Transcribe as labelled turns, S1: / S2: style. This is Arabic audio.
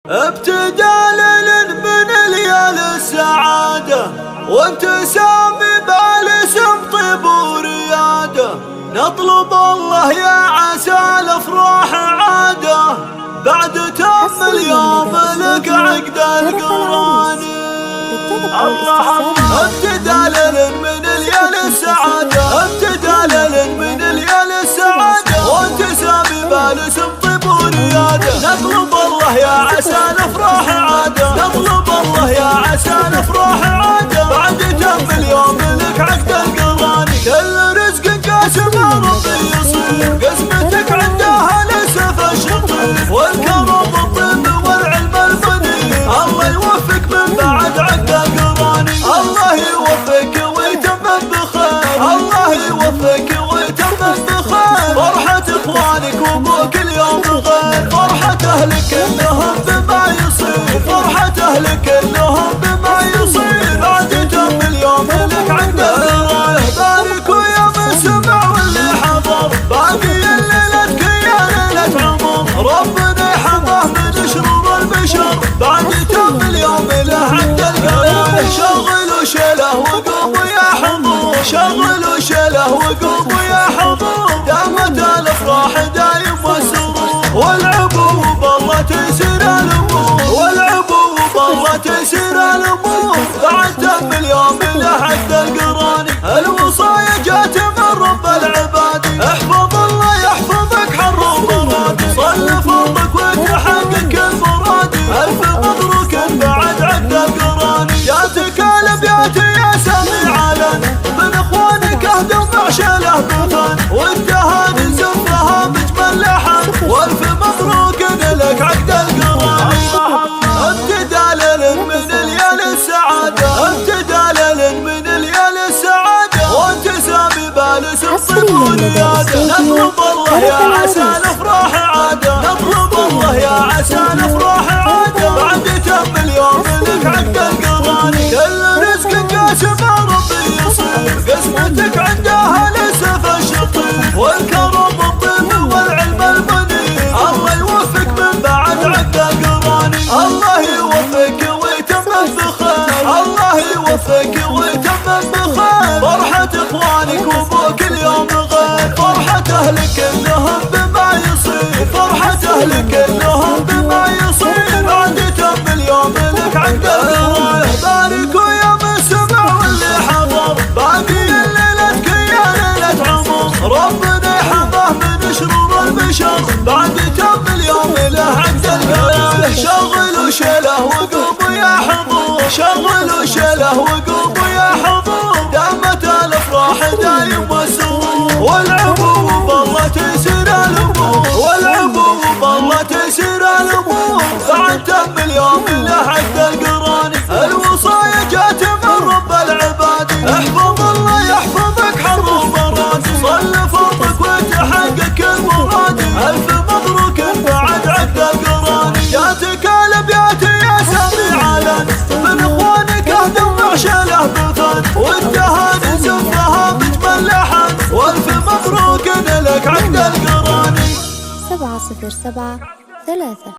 S1: ابتدال من ليال السعادة وانتسام بالاسم طيب وريادة، نطلب الله يا عسى الافراح عادة بعد تم اليوم لك عقد القراني. ابتدال من ليال السعادة، ابتدال من ليال السعادة وانتسام بالاسم طيب وريادة، نطلب الله يا عسى الافراح عادة، نطلب الله يا عسى الافراح عادة بعد تم اليوم لك عقد القراني. كل رزق قاسم ربي يصيب، قسمتك عندها لسه الشطيب والكرم الطيب والعلم الفني، الله يوفق من بعد عقد القراني. الله يوفق ويتمم بخير، الله يوفق ويتمم بخير، فرحة اخوانك وابوك اليوم غير، فرحة اهلك كلهم بما يصير، فرحة اهلك كلهم بما يصير بعد تم اليوم لك عقد القراني. باركوا يا من سمع واللي حضر، باقي الليلة يا ليلة عمر، ربنا يحفظه من شرور البشر بعد تم اليوم له عقد القراني. شغلوا شيله وقوموا يا حضور، شغلوا شيله وقوموا يا حضور، دامت الافراح دايم والسرور، والعبوا بالله تسير الامور، والعبوا بالله تسير الامور بعد تم اليوم له عقد القراني. الوصايا جات من رب العباد، احفظ الله يحفظك حر ومراد، صل فرضك وتحقق المراد، الف مبروك بعد عقد القراني. جاتك الابيات يا سامي علن من اخوانك اهدوا معشله بفن، والتهاني زفها بجمل لحن، والف مبروك لك عقد القراني. ابتدال من ليال السعادة، ابتدال من ليال السعادة وانتسام بالاسم طيب وريادة، نطلب الله يا عسى الافراح عادة، نطلب الله يا عسى الافراح عادة بعد تم اليوم لك عقد القراني. كل رزق قاسم ربي يصيب، قسمتك عندها لسه الشطيب والكرم الطيب والعلم الفني، الله يوفق من بعد عقد القراني. الله يوفق ويتمم بخير، الله يوفق ويتمم بخير، فرحة اخوانك وابوك اليوم غير، فرحة اهلك كلهم بما يصير، فرحة اهلك كلهم بما يصير بعد تم اليوم لك عقد القراني. باركوا يا من سمع واللي حضر، باقي الليلة يا ليلة عمر، ربنا يحفظه من شرور البشر بعد تم اليوم له عقد القراني. شغلوا شيله وقوموا يا حضور، شغلوا شيله وقوموا يا حضور، دامت الافراح دايم والسرور، والعبوا بالله تسير الامور، والعبوا بالله تسير الامور بعد تم اليوم له عقد القراني. الوصايا جات من رب العباد، احفظ الله يحفظك حر ومراد، صل فرضك وتحقق المراد، الف مبروك بعد عقد القراني. جاتك الابيات يا سامي علن من اخوانك اهدوا معشله بفن، والتهاني زفها بجمل لحن، والف مبروك لك عقد القراني.
S2: 707 3